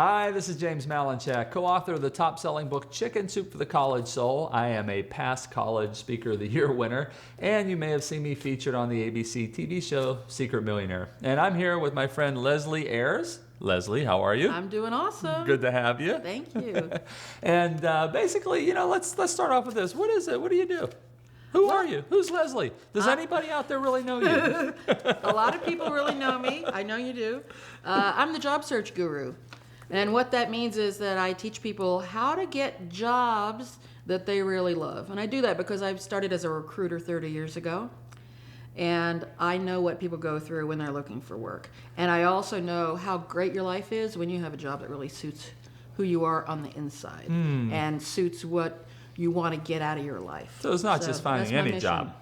Hi, this is James Malinchak, co-author of the top-selling book, Chicken Soup for the College Soul. I am a past College Speaker of the Year winner, and you may have seen me featured on the ABC TV show, Secret Millionaire. And I'm here with my friend Leslie Ayres. Leslie, how are you? I'm doing awesome. Good to have you. Thank you. And basically, let's start off with this. What is it? What do you do? Who are you? Who's Leslie? Does anybody out there really know you? A lot of people really know me. I know you do. I'm the job search guru. And what that means is that I teach people how to get jobs that they really love. And I do that because I started as a recruiter 30 years ago. And I know what people go through when they're looking for work. And I also know how great your life is when you have a job that really suits who you are on the inside and suits what you want to get out of your life. So it's not just finding any job.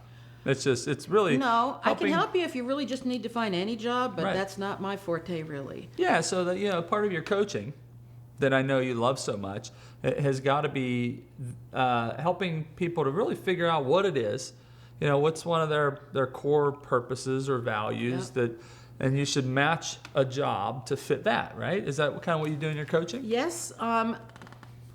It's really No, helping. I can help you if you really just need to find any job, but Right. that's not my forte really. Yeah, so that part of your coaching that I know you love so much, it has got to be helping people to really figure out what it is. What's one of their core purposes or values and you should match a job to fit that, right? Is that kind of what you do in your coaching? Yes,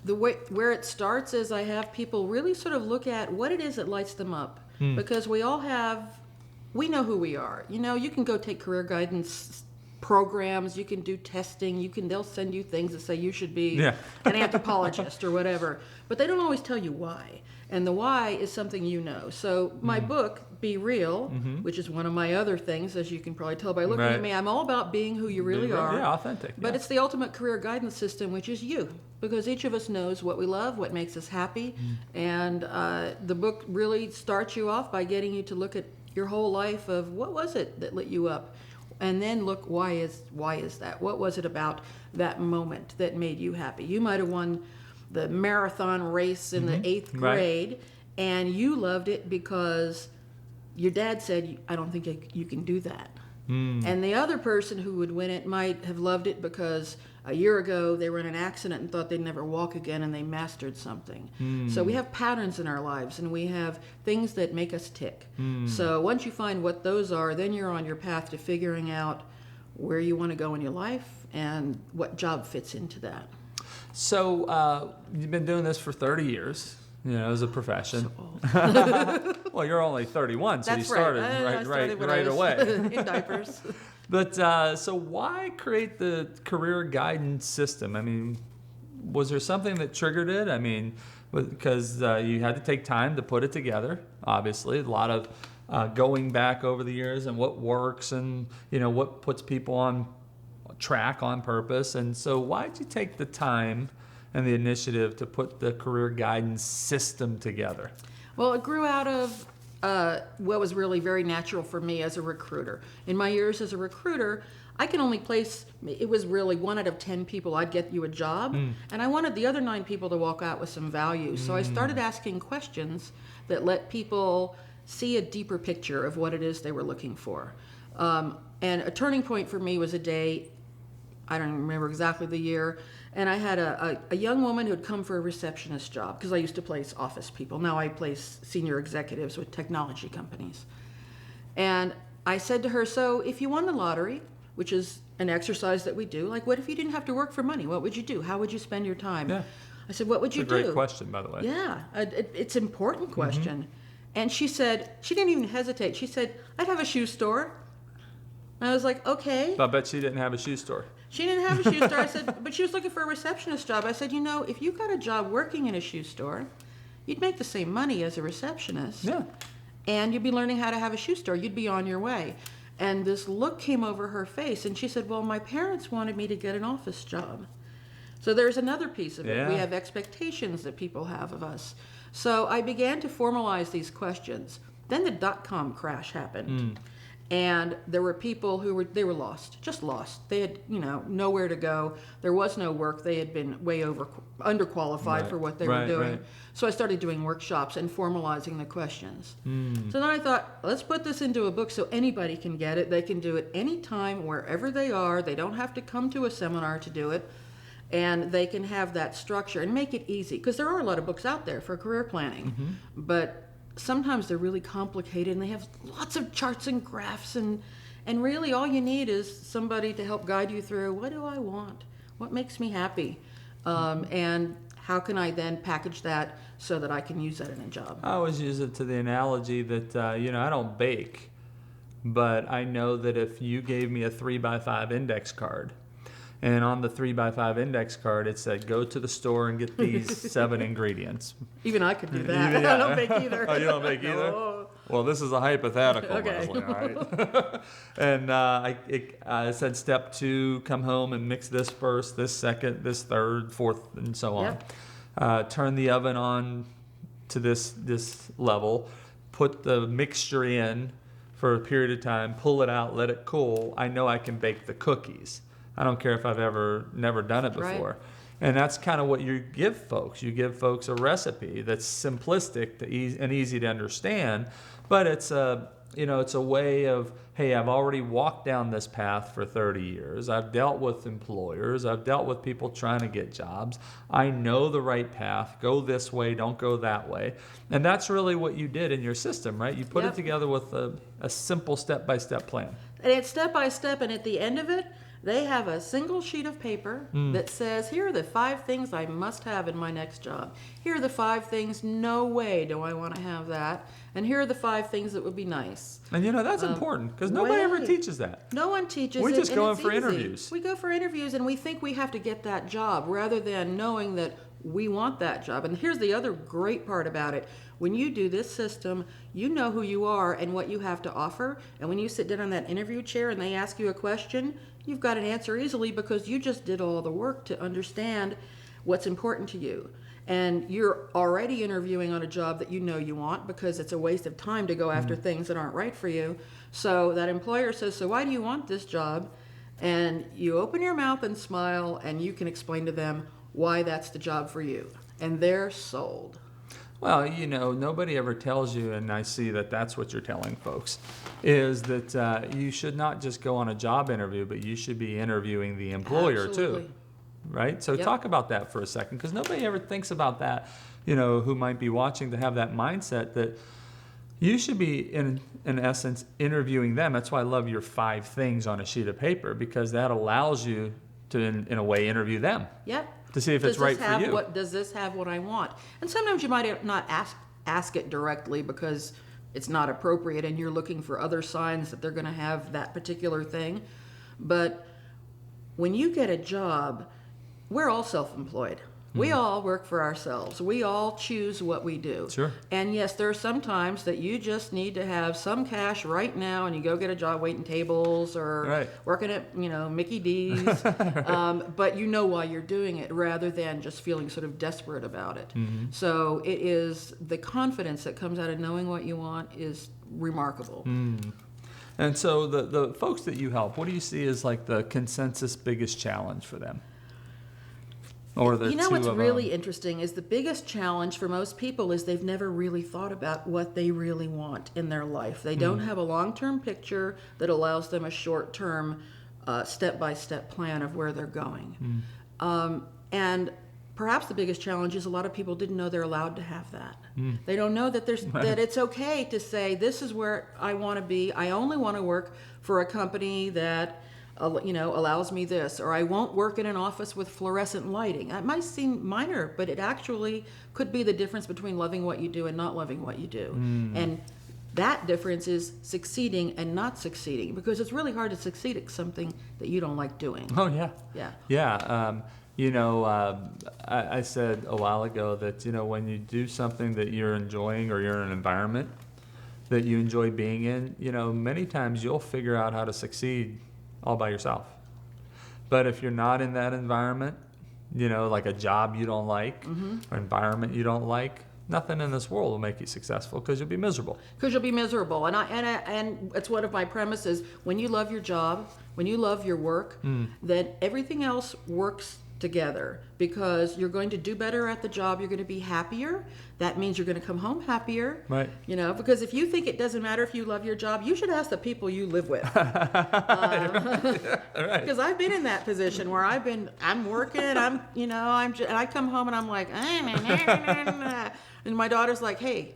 the way where it starts is I have people really sort of look at what it is that lights them up, because we know who we are. You can go take career guidance programs, you can do testing, they'll send you things that say you should be an anthropologist or whatever, but they don't always tell you why. And the why is something you know. So my book, Be Real, which is one of my other things, as you can probably tell by looking at me, I'm all about being who you really are. Yeah, authentic. But it's the ultimate career guidance system, which is you. Because each of us knows what we love, what makes us happy. And the book really starts you off by getting you to look at your whole life of what was it that lit you up? And then look, why is that? What was it about that moment that made you happy? You might have won the marathon race in the 8th grade, and you loved it because your dad said, I don't think you can do that. And the other person who would win it might have loved it because a year ago they were in an accident and thought they'd never walk again, and they mastered something. So we have patterns in our lives, and we have things that make us tick. So once you find what those are, then you're on your path to figuring out where you want to go in your life and what job fits into that. So you've been doing this for 30 years, as a profession. So old. Well, you're only 31, so That's you started right right away. In diapers. But so why create the career guidance system? I mean, was there something that triggered it? I mean, because you had to take time to put it together, obviously. A lot of going back over the years and what works and, what puts people on track on purpose. And so why did you take the time and the initiative to put the career guidance system together? Well, it grew out of what was really very natural for me as a recruiter. In my years as a recruiter, I can only place, it was really 1 out of 10 people, I'd get you a job, and I wanted the other 9 people to walk out with some value. So I started asking questions that let people see a deeper picture of what it is they were looking for. And a turning point for me was a day, I don't remember exactly the year, and I had a young woman who had come for a receptionist job, because I used to place office people. Now I place senior executives with technology companies. And I said to her, so if you won the lottery, which is an exercise that we do, like what if you didn't have to work for money? What would you do? How would you spend your time? Yeah. I said, what would you do? It's a great question, by the way. Yeah, it's an important question. And she said, she didn't even hesitate. She said, I'd have a shoe store. And I was like, okay. I bet she didn't have a shoe store. She didn't have a shoe store. I said, but she was looking for a receptionist job. I said, if you got a job working in a shoe store, you'd make the same money as a receptionist. Yeah. And you'd be learning how to have a shoe store. You'd be on your way. And this look came over her face, and she said, well, my parents wanted me to get an office job. So there's another piece of it. Yeah. We have expectations that people have of us. So I began to formalize these questions. Then the dot-com crash happened. And there were people who were lost, just lost. They had, nowhere to go. There was no work. They had been way underqualified for what they were doing. Right. So I started doing workshops and formalizing the questions. So then I thought, let's put this into a book so anybody can get it. They can do it anytime, wherever they are. They don't have to come to a seminar to do it. And they can have that structure and make it easy. Because there are a lot of books out there for career planning. But sometimes they're really complicated and they have lots of charts and graphs, and really all you need is somebody to help guide you through, what do I want? What makes me happy? And how can I then package that so that I can use that in a job? I always use it to the analogy that, I don't bake, but I know that if you gave me a 3x5 index card, and on the 3x5 index card, it said, go to the store and get these 7 ingredients. Even I could do that. Yeah. I don't bake either. Oh, you don't bake either? No. Well, this is a hypothetical, Okay. Leslie, all right? And it said step 2, come home and mix this first, this second, this third, fourth, and so on. Yep. Turn the oven on to this level, put the mixture in for a period of time, pull it out, let it cool. I know I can bake the cookies. I don't care if I've never done it before. Right. And that's kind of what you give folks. You give folks a recipe that's simplistic and easy to understand, but it's a way of, hey, I've already walked down this path for 30 years. I've dealt with employers. I've dealt with people trying to get jobs. I know the right path. Go this way, don't go that way. And that's really what you did in your system, right? You put it Yep. together with a simple step-by-step plan. And it's step by step, and at the end of it, they have a single sheet of paper that says, here are the 5 things I must have in my next job. Here are the 5 things, no way do I want to have that. And here are the 5 things that would be nice. And that's important because nobody ever way. teaches that. No one teaches it. We just and go in it's for easy. interviews. We go for interviews, and we think we have to get that job rather than knowing that we want that job. And here's the other great part about it. When you do this system, you know who you are and what you have to offer. And when you sit down on that interview chair and they ask you a question, you've got an answer easily because you just did all the work to understand what's important to you. And you're already interviewing on a job that you know you want because it's a waste of time to go after things that aren't right for you. So that employer says, so why do you want this job? And you open your mouth and smile, and you can explain to them why that's the job for you. And they're sold. Well, nobody ever tells you, and I see that that's what you're telling folks, is that you should not just go on a job interview, but you should be interviewing the employer Absolutely. too, right? So Yep. talk about that for a second, because nobody ever thinks about that, who might be watching, to have that mindset that you should be, in essence, interviewing them. That's why I love your 5 things on a sheet of paper, because that allows you to, in a way, interview them. Yep. To see if it's right for you. Does this have what I want? And sometimes you might not ask it directly because it's not appropriate and you're looking for other signs that they're going to have that particular thing. But when you get a job, we're all self-employed. We all work for ourselves. We all choose what we do. Sure. And yes, there are some times that you just need to have some cash right now and you go get a job waiting tables or Right. working at, Mickey D's. But you know why you're doing it rather than just feeling sort of desperate about it. Mm-hmm. So it is the confidence that comes out of knowing what you want is remarkable. And so the folks that you help, what do you see as like the consensus biggest challenge for them? Or the What's really interesting is the biggest challenge for most people is they've never really thought about what they really want in their life. They don't have a long-term picture that allows them a short-term, step-by-step plan of where they're going. And perhaps the biggest challenge is a lot of people didn't know they're allowed to have that. They don't know that that it's okay to say, this is where I want to be. I only want to work for a company that allows me this, or I won't work in an office with fluorescent lighting. That might seem minor, but it actually could be the difference between loving what you do and not loving what you do. And that difference is succeeding and not succeeding, because it's really hard to succeed at something that you don't like doing. Oh, yeah. Yeah. Yeah. I said a while ago that, when you do something that you're enjoying or you're in an environment that you enjoy being in, many times you'll figure out how to succeed all by yourself. But if you're not in that environment, like a job you don't like or environment you don't like, nothing in this world will make you successful because you'll be miserable. Because you'll be miserable. And it's one of my premises. When you love your job, when you love your work, then everything else works together, because you're going to do better at the job. You're going to be happier. That means you're going to come home happier. Right. Because if you think it doesn't matter if you love your job, you should ask the people you live with. Right. Because I've been in that position where I'm working, and I come home and I'm like, and my daughter's like, hey,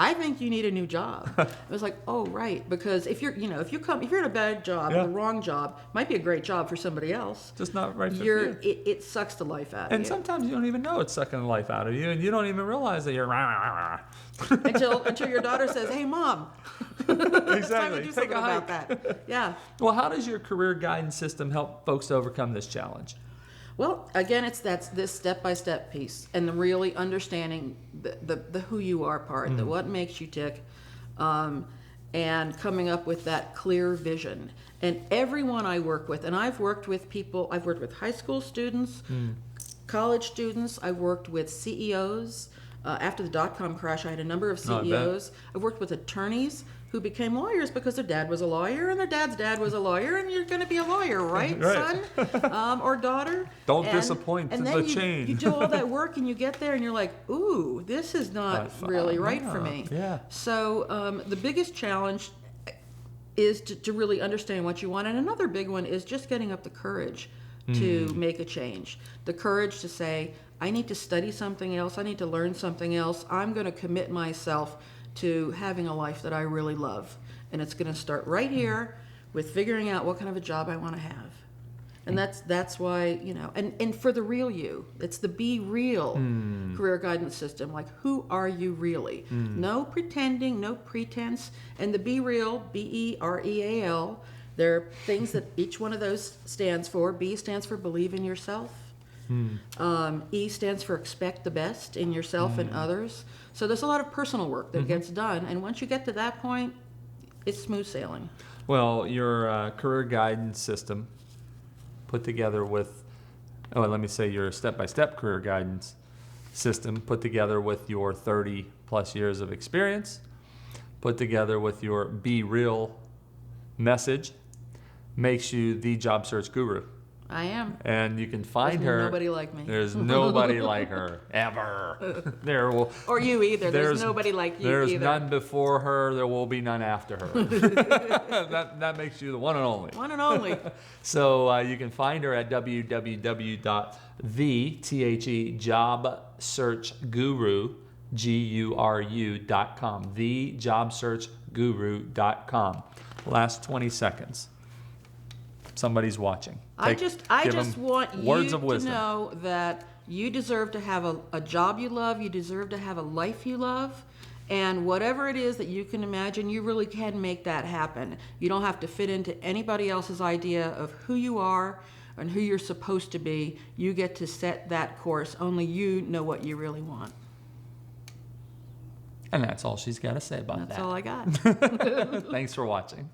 I think you need a new job. It was like, oh, right. Because if you're in a bad job, the wrong job, might be a great job for somebody else. Just not right for you. It sucks the life out of And you. sometimes you don't even know it's sucking the life out of you, and you don't even realize that you're until your daughter says, "Hey, Mom, it's time to do something about that." Yeah. Well, how does your career guidance system help folks to overcome this challenge? Well, again, that's this step-by-step piece, and the really understanding the who you are part, the what makes you tick, and coming up with that clear vision. And everyone I work with, and I've worked with high school students, college students, I've worked with CEOs. After the dot-com crash, I had a number of CEOs. I've worked with attorneys who became lawyers because their dad was a lawyer and their dad's dad was a lawyer, and you're going to be a lawyer, right. Son or daughter? Don't disappoint the chain. You do all that work and you get there and you're like, ooh, this is not really right for me. Yeah. So the biggest challenge is to really understand what you want. And another big one is just getting up the courage to make a change. The courage to say, I need to study something else. I need to learn something else. I'm going to commit myself to having a life that I really love. And it's going to start right here with figuring out what kind of a job I want to have. And that's why, and for the real you, it's the Be Real career guidance system. Like, who are you really? No pretending, no pretense. And the Be Real, BEREAL, there are things that each one of those stands for. B stands for believe in yourself. E stands for expect the best in yourself and others. So there's a lot of personal work that gets done, and once you get to that point, it's smooth sailing. Well, your career guidance system put together with, your step-by-step career guidance system put together with your 30 plus years of experience, put together with your Be Real message, makes you the job search guru. I am. And you can find her. There's nobody like me. There's nobody like her, ever. Or you either. There's nobody like you there's either. There's none before her. There will be none after her. that makes you the one and only. One and only. So you can find her at www.thejobsearchguru.com. Thejobsearchguru.com. Last 20 seconds. Somebody's watching. I just want you to wisdom. know that you deserve to have a job you love. You deserve to have a life you love. And whatever it is that you can imagine, you really can make that happen. You don't have to fit into anybody else's idea of who you are and who you're supposed to be. You get to set that course. Only you know what you really want. And that's all she's got to say about that. That's all I got. Thanks for watching.